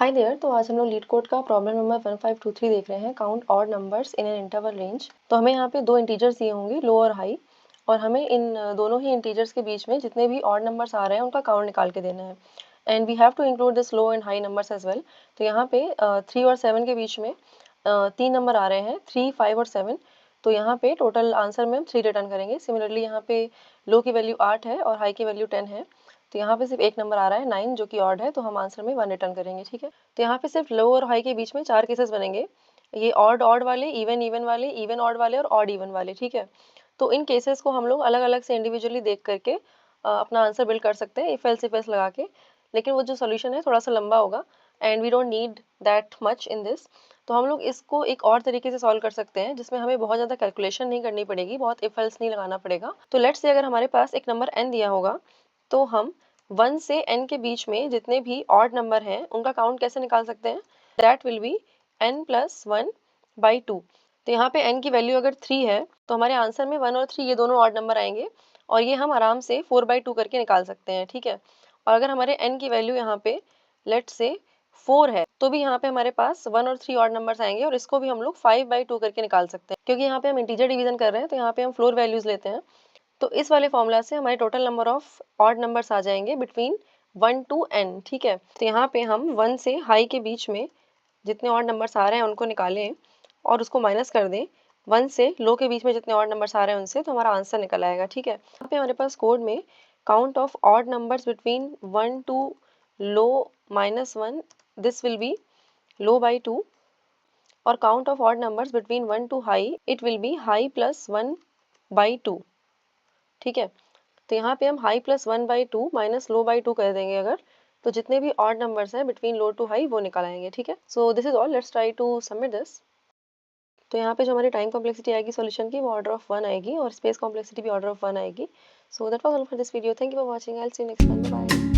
Hi there. तो आज हम लोग लीड कोड का प्रॉब्लम नंबर 1523 देख रहे हैं, count odd numbers in an interval range. तो हमें यहाँ पे दो इंटीजर्स दिए होंगे, लो और हाई, और हमें इन दोनों ही इंटीजर्स के बीच में जितने भी ऑड नंबर्स आ रहे हैं उनका काउंट निकाल के देना है। And we have to include this low and high numbers as well. तो यहाँ पे 3 और 7 के बीच में 3 नंबर आ रहे हैं, 3, 5 और 7। तो यहाँ पे टोटल आंसर में हम 3 रिटर्न करेंगे। सिमिलरली यहाँ पे लो की वैल्यू 8 है और हाई की वैल्यू 10 है। तो यहाँ पे सिर्फ एक नंबर आ रहा है 9 जो कि ऑड है, तो हम आंसर में 1 रिटर्न करेंगे। ठीक है, तो यहाँ पे सिर्फ लो और हाई के बीच में 4 केसेस बनेंगे, ये ऑड ऑड वाले, इवन इवन वाले, इवन ऑड वाले और ऑड इवन वाले। ठीक है, तो इन केसेस को हम लोग अलग अलग से इंडिविजुअली देख करके अपना आंसर बिल्ड कर सकते हैं इफ एल्स लगा के। लेकिन वो जो सोल्यूशन है थोड़ा सा लंबा होगा and we don't need that much in this. तो हम लोग इसको एक और तरीके से सॉल्व कर सकते हैं जिसमें हमें बहुत ज़्यादा कैलकुलेशन नहीं करनी पड़ेगी, बहुत इफ एल्स नहीं लगाना पड़ेगा। तो लेट्स से अगर हमारे पास एक नंबर n दिया होगा तो हम 1 से n के बीच में जितने भी ऑड नंबर हैं उनका काउंट कैसे निकाल सकते हैं? That will be n + 1/2। तो यहाँ पे n की वैल्यू अगर 3 है तो हमारे आंसर में 1 और 3 ये दोनों ऑड नंबर आएंगे और ये हम आराम से 4/2 करके निकाल सकते हैं। ठीक है, और अगर हमारे n की वैल्यू यहाँ पे लेट्स से 4 है तो भी यहाँ पे हमारे पास 1 और 3 ऑड नंबर्स आएंगे और इसको भी हम लोग 5/2 करके निकाल सकते हैं। क्योंकि यहाँ पे हम इंटीजर डिवीजन कर रहे हैं तो यहाँ पे हम फ्लोर वैल्यूज लेते हैं। तो इस वाले फॉर्मूला से हमारे total number of odd numbers आ जाएंगे बिटवीन 1 to n। ठीक है, तो यहाँ पे हम 1 से हाई के बीच में जितने ऑड नंबर्स आ रहे हैं उनको निकालें और उसको माइनस कर दें 1 से लो के बीच में जितने ऑड नंबर्स आ रहे हैं उनसे, तो हमारा आंसर निकल आएगा। ठीक है, यहाँ पे हमारे पास कोड में count of odd numbers between 1 to low -1, this will be low by 2, और count of odd numbers between 1 to high, it will be high + 1/2। ठीक है, तो यहाँ पे हम हाई + 1/2 माइनस लो बाई 2 कर देंगे अगर, तो जितने भी ऑड नंबर्स हैं बिटवीन लो टू हाई वो निकल आएंगे। ठीक है, so this is all, let's try to submit this. तो यहाँ पे जो हमारी टाइम कॉम्प्लेक्सिटी आएगी सॉल्यूशन की वो ऑर्डर ऑफ 1 आएगी और स्पेस कॉम्प्लेक्सिटी भी ऑर्डर ऑफ 1 आएगी। So that was all for this video. Thank you for watching. I will see you next time. Bye.